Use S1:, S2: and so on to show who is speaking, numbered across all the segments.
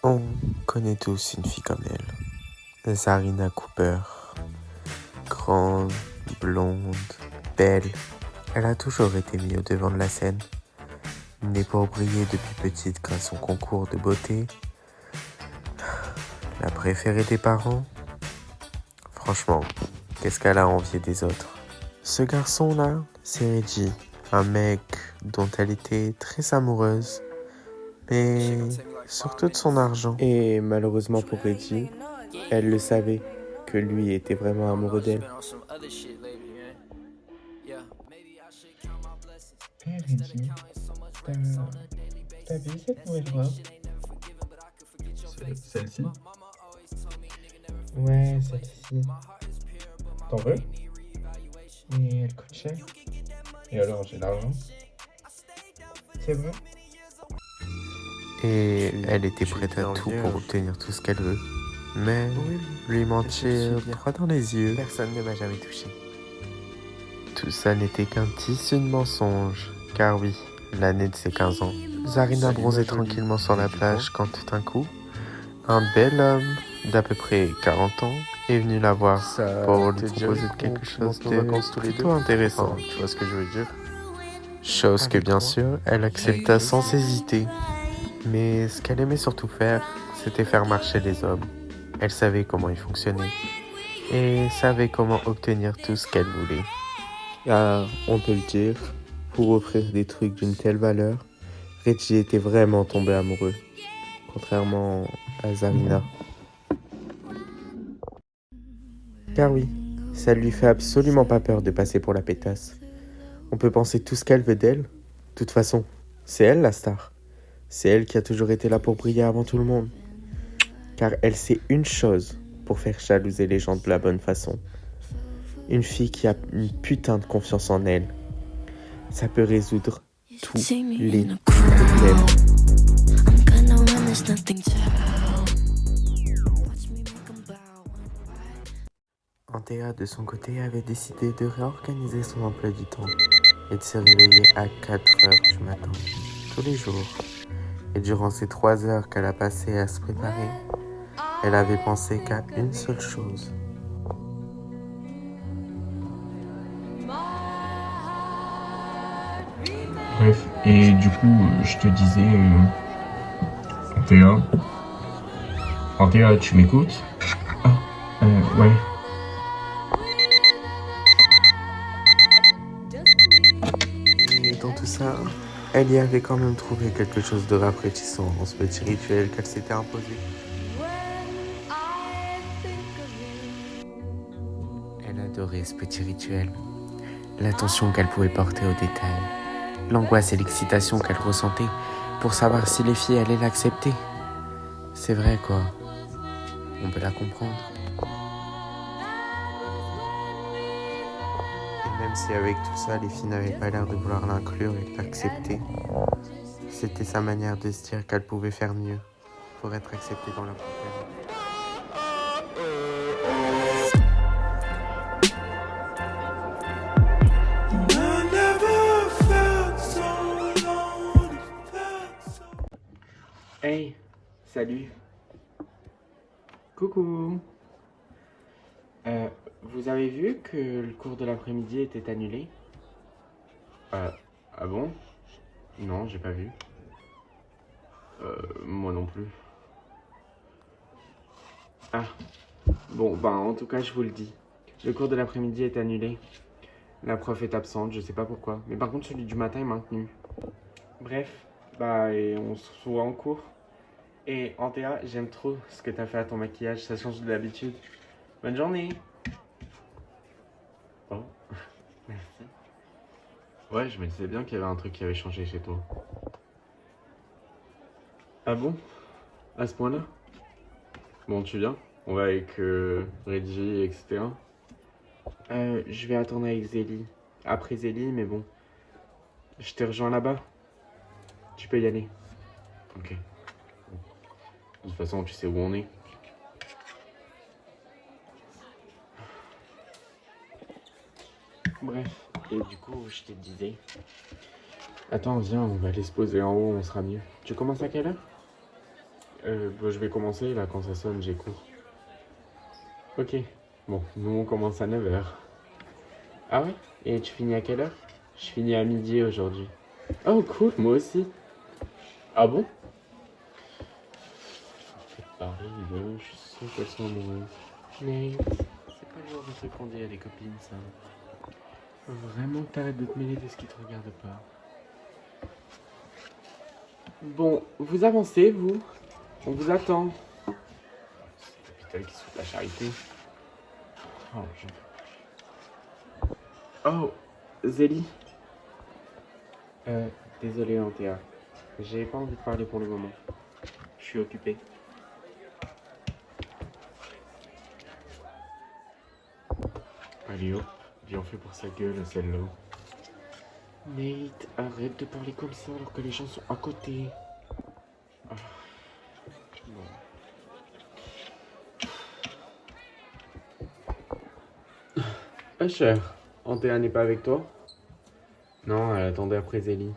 S1: On connaît tous une fille comme elle, Zarina Cooper. Grande, blonde, belle, elle a toujours été mise au devant de la scène. Née pour briller depuis petite grâce au concours de beauté, la préférée des parents. Franchement, qu'est-ce qu'elle a envié des autres? Ce garçon-là, c'est Reggie, un mec dont elle était très amoureuse, mais surtout de son argent. Et malheureusement pour Reggie, elle le savait, que lui était vraiment amoureux d'elle.
S2: Hey Reggie, t'as vu cette nouvelle robe?
S3: Celle-ci?
S2: Ouais, celle-ci.
S3: T'en veux?
S2: Mais elle coûte cher.
S3: Et alors, j'ai l'argent?
S2: C'est vrai?
S1: Et elle était prête à tout pour obtenir tout ce qu'elle veut. Mais lui mentir droit dans les yeux, personne ne m'a jamais touché. Tout ça n'était qu'un tissu de mensonge. Car oui, l'année de ses 15 ans, Zarina bronzait tranquillement sur la plage quand tout d'un coup, un bel homme d'à peu près 40 ans est venu la voir pour lui proposer quelque chose de plutôt intéressant.
S3: Tu vois ce que je veux dire?
S1: Chose que bien sûr, elle accepta sans hésiter. Mais ce qu'elle aimait surtout faire, c'était faire marcher les hommes. Elle savait comment ils fonctionnaient et savait comment obtenir tout ce qu'elle voulait. Car, on peut le dire, pour offrir des trucs d'une telle valeur, Reggie était vraiment tombé amoureux, contrairement à Zarina. Car oui, ça lui fait absolument pas peur de passer pour la pétasse. On peut penser tout ce qu'elle veut d'elle. De toute façon, c'est elle la star. C'est elle qui a toujours été là pour briller avant tout le monde. Car elle sait une chose pour faire jalouser les gens de la bonne façon. Une fille qui a une putain de confiance en elle. Ça peut résoudre tous les problèmes. Antea, de son côté, avait décidé de réorganiser son emploi du temps et de se réveiller à 4 heures du matin, tous les jours. Et durant ces 3 heures qu'elle a passées à se préparer, elle avait pensé qu'à une seule chose.
S3: Bref, et du coup, je te disais, Théa. Théa, tu m'écoutes? Ah, ouais.
S1: Et dans tout ça, elle y avait quand même trouvé quelque chose de rafraîchissant dans ce petit rituel qu'elle s'était imposé. Elle adorait ce petit rituel. L'attention qu'elle pouvait porter aux détails. L'angoisse et l'excitation qu'elle ressentait pour savoir si les filles allaient l'accepter. C'est vrai quoi, on peut la comprendre. Et même si avec tout ça, les filles n'avaient pas l'air de vouloir l'inclure et l'accepter, c'était sa manière de se dire qu'elle pouvait faire mieux pour être acceptée dans leur groupe.
S2: Hey, salut. Coucou. Vous avez vu que le cours de l'après-midi était annulé?
S3: Ah bon? Non, j'ai pas vu. Moi non plus.
S2: Ah, bon, en tout cas, je vous le dis. Le cours de l'après-midi est annulé. La prof est absente, je sais pas pourquoi. Mais par contre, celui du matin est maintenu. Bref, et on se voit en cours. Et Antea, j'aime trop ce que t'as fait à ton maquillage, ça change de l'habitude. Bonne journée.
S3: Oh,
S2: Merci.
S3: ouais, je me disais bien qu'il y avait un truc qui avait changé chez toi.
S2: Ah bon? À ce point-là?
S3: Bon, tu viens? On va avec Reggie, etc.
S2: Je vais attendre avec Zélie. Après Zélie, mais bon. Je te rejoins là-bas. Tu peux y aller.
S3: Ok. De toute façon, tu sais où on est.
S2: Bref, et du coup, je te disais... Attends, viens, on va aller se poser en haut, on sera mieux. Tu commences à quelle heure? Je vais commencer, là, quand ça sonne, j'ai cours. Ok. Bon, nous, on commence à 9 h. Ah ouais? Et tu finis à quelle heure? Je finis à midi aujourd'hui. Oh, cool, moi aussi. Ah bon? Pareil, je sais qu'elles sont amoureuses. Mais c'est pas le genre de truc qu'on dit à des copines, ça. Faut vraiment que t'arrêtes de te mêler de ce qui te regarde pas. Bon, vous avancez, vous? On vous attend. C'est l'hôpital qui se fout de la charité. Oh, Oh, Zélie. Désolé, Antea. J'ai pas envie de parler pour le moment. Je suis occupé. Allez hop, bien fait pour sa gueule, celle-là. Nate, arrête de parler comme ça alors que les gens sont à côté. Ah. Bon. Ah, cher, Antea n'est pas avec toi? Non, elle attendait après Zélie.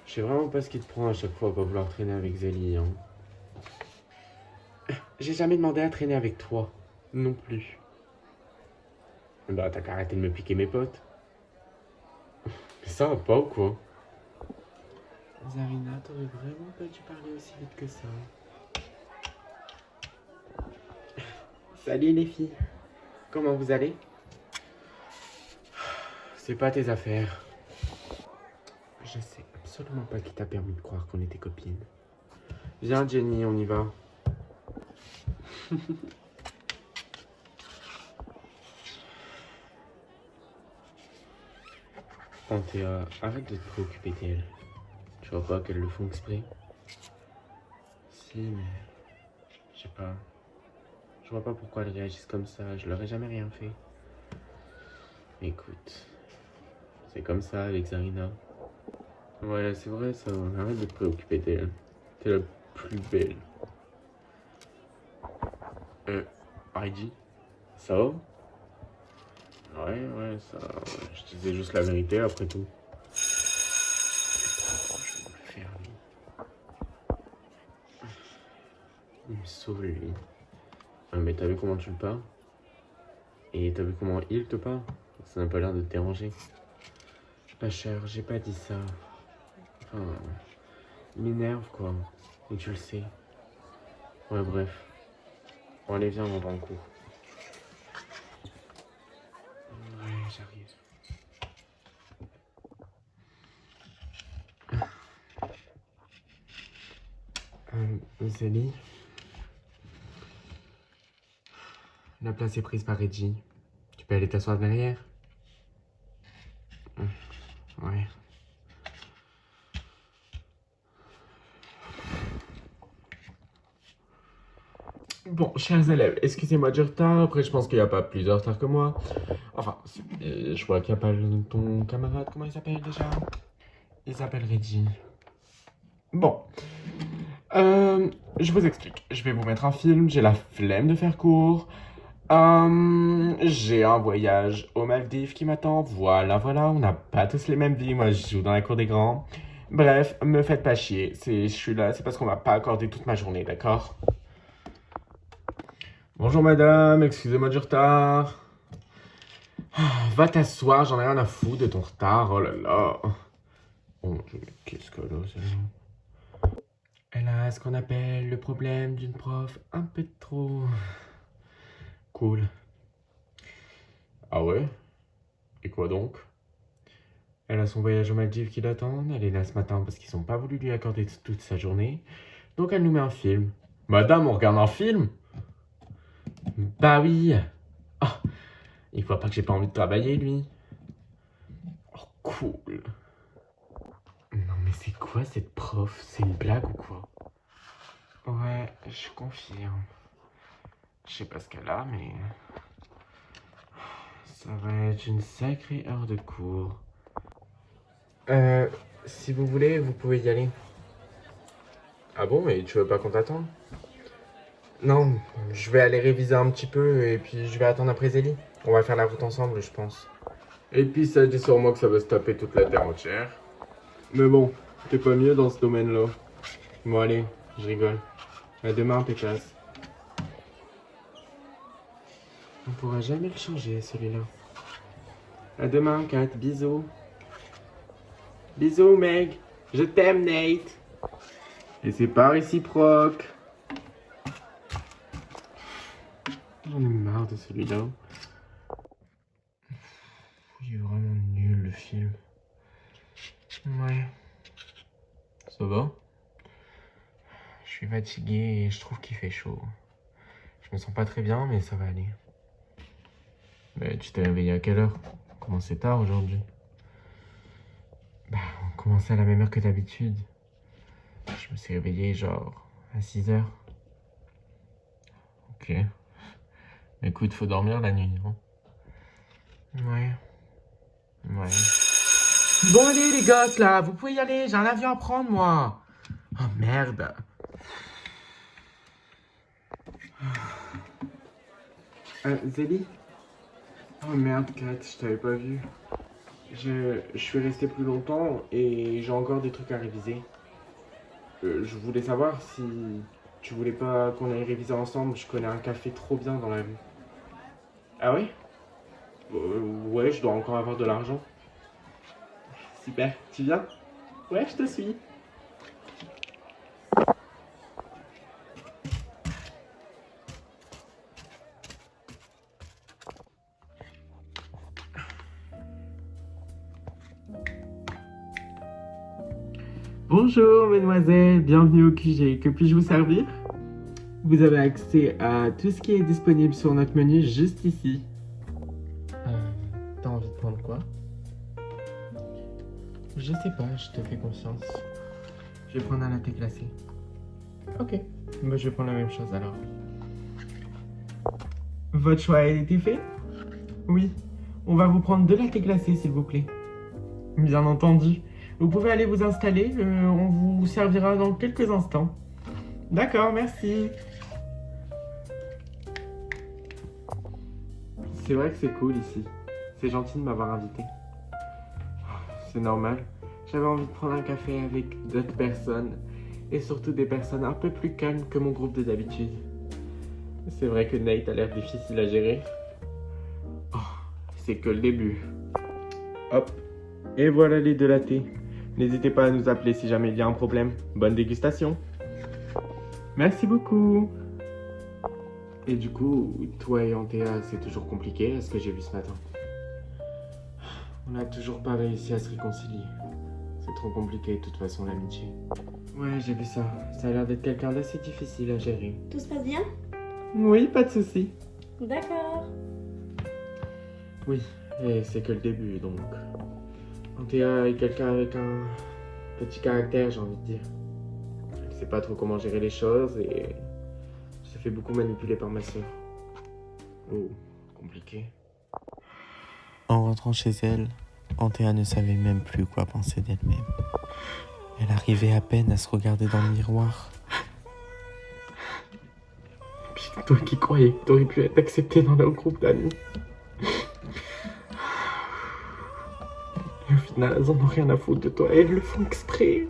S2: Je sais vraiment pas ce qui te prend à chaque fois à pas vouloir traîner avec Zélie, hein. J'ai jamais demandé à traîner avec toi. Non plus. Bah, t'as qu'à arrêter de me piquer mes potes. Mais ça va pas ou quoi? Zarina, t'aurais vraiment pas dû parler aussi vite que ça. Salut les filles. Comment vous allez? C'est pas tes affaires. Je sais absolument pas qui t'a permis de croire qu'on était copines. Viens Jenny, on y va. Antea, arrête de te préoccuper d'elle. Tu vois pas qu'elles le font exprès? Si, mais... Je sais pas. Je vois pas pourquoi elles réagissent comme ça. Je leur ai jamais rien fait. Écoute. C'est comme ça avec Zarina. Ouais, c'est vrai ça. Arrête de te préoccuper d'elle. T'es la plus belle. Heidi, ça va? Ouais, ça... Je disais juste la vérité après tout. Oh, je vais me le faire, lui. Il me sauve, lui. Ah, mais t'as vu comment tu le parles? Et t'as vu comment il te parle? Ça n'a pas l'air de te déranger. Pas cher, j'ai pas dit ça. Enfin... Il m'énerve, quoi. Et tu le sais. Ouais, bref. Bon, allez, viens, on va en cours. Ouais, j'arrive. Zélie, la place est prise par Reggie. Tu peux aller t'asseoir derrière? Ouais. Bon, chers élèves, excusez-moi du retard. Après, je pense qu'il n'y a pas plus de retard que moi. Enfin, je vois qu'il n'y a pas ton camarade. Comment il s'appelle déjà? Il s'appelle Reggie. Bon. Je vous explique. Je vais vous mettre un film. J'ai la flemme de faire court. J'ai un voyage aux Maldives qui m'attend. Voilà. On n'a pas tous les mêmes vies. Moi, je joue dans la cour des grands. Bref, me faites pas chier. Je suis là, c'est parce qu'on m'a pas accordé toute ma journée, d'accord? Bonjour madame, excusez-moi du retard. Va t'asseoir, j'en ai rien à foutre de ton retard, oh là là. Oh, qu'est-ce que là, c'est... Elle a ce qu'on appelle le problème d'une prof un peu trop... cool. Ah ouais? Et quoi donc? Elle a son voyage aux Maldives qui l'attend, elle est là ce matin parce qu'ils n'ont pas voulu lui accorder toute sa journée. Donc elle nous met un film. Madame, on regarde un film? Bah oui. Ah, il voit pas que j'ai pas envie de travailler, lui. Oh, cool. Non, mais c'est quoi cette prof? C'est une blague ou quoi? Ouais, je confirme. Je sais pas ce qu'elle a, mais... ça va être une sacrée heure de cours. Si vous voulez, vous pouvez y aller. Ah bon, mais tu veux pas qu'on t'attende? Non, je vais aller réviser un petit peu et puis je vais attendre après Zélie. On va faire la route ensemble, je pense. Et puis ça dit sur moi que ça va se taper toute la terre entière. Mais bon, T'es pas mieux dans ce domaine-là. Bon allez, je rigole. À demain, Pécasse. On pourra jamais le changer, celui-là. À demain, Kat. Bisous. Bisous, Meg. Je t'aime, Nate. Et c'est pas réciproque. J'en ai marre de celui-là. Il est vraiment nul, le film. Ouais. Ça va? Je suis fatigué et je trouve qu'il fait chaud. Je me sens pas très bien, mais ça va aller. Mais tu t'es réveillé à quelle heure? Comment c'est tard aujourd'hui? Bah, on commençait à la même heure que d'habitude. Je me suis réveillé genre à 6 heures. Ok. Écoute, faut dormir la nuit, non? Ouais. Ouais. Bon allez les gosses là, vous pouvez y aller, j'ai un avion à prendre moi. Oh merde. Zélie? Oh merde Kat, je t'avais pas vu. Je suis resté plus longtemps et j'ai encore des trucs à réviser. Je voulais savoir si tu voulais pas qu'on aille réviser ensemble. Je connais un café trop bien dans la rue. Ah oui? Ouais, je dois encore avoir de l'argent. Super, tu viens? Ouais, je te suis. Bonjour mesdemoiselles, bienvenue au QG, que puis-je vous servir? Vous avez accès à tout ce qui est disponible sur notre menu juste ici. T'as envie de prendre quoi? Je sais pas, je te fais confiance. Je vais prendre un latte glacé. Ok, moi je vais prendre la même chose alors. Votre choix a été fait? Oui, on va vous prendre 2 lattes glacés s'il vous plaît. Bien entendu. Vous pouvez aller vous installer, on vous servira dans quelques instants. D'accord, merci. C'est vrai que c'est cool ici. C'est gentil de m'avoir invité. C'est normal. J'avais envie de prendre un café avec d'autres personnes. Et surtout des personnes un peu plus calmes que mon groupe de d'habitude. C'est vrai que Nate a l'air difficile à gérer. Oh, c'est que le début. Hop. Et voilà les 2 lattés. N'hésitez pas à nous appeler si jamais il y a un problème. Bonne dégustation. Merci beaucoup. Et du coup, toi et Antea, c'est toujours compliqué, ce que j'ai vu ce matin. On n'a toujours pas réussi à se réconcilier. C'est trop compliqué de toute façon l'amitié. Ouais, j'ai vu ça. Ça a l'air d'être quelqu'un d'assez difficile à gérer.
S4: Tout se passe bien?
S2: Oui, pas de souci.
S4: D'accord.
S2: Oui, et c'est que le début donc. Antea est quelqu'un avec un petit caractère, j'ai envie de dire. Elle sait pas trop comment gérer les choses et se fait beaucoup manipuler par ma soeur. Oh, compliqué.
S1: En rentrant chez elle, Antea ne savait même plus quoi penser d'elle-même. Elle arrivait à peine à se regarder dans le miroir.
S2: Putain, toi qui croyais que t'aurais pu être accepté dans leur groupe d'amis. Et au final, elles en ont rien à foutre de toi et elles le font exprès.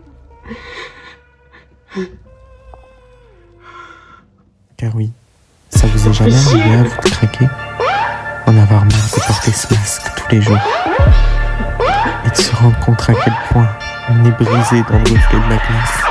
S1: Car oui, ça vous est jamais arrivé à vous de craquer? En avoir marre de porter ce masque tous les jours et de se rendre compte à quel point on est brisé dans le reflet de la glace.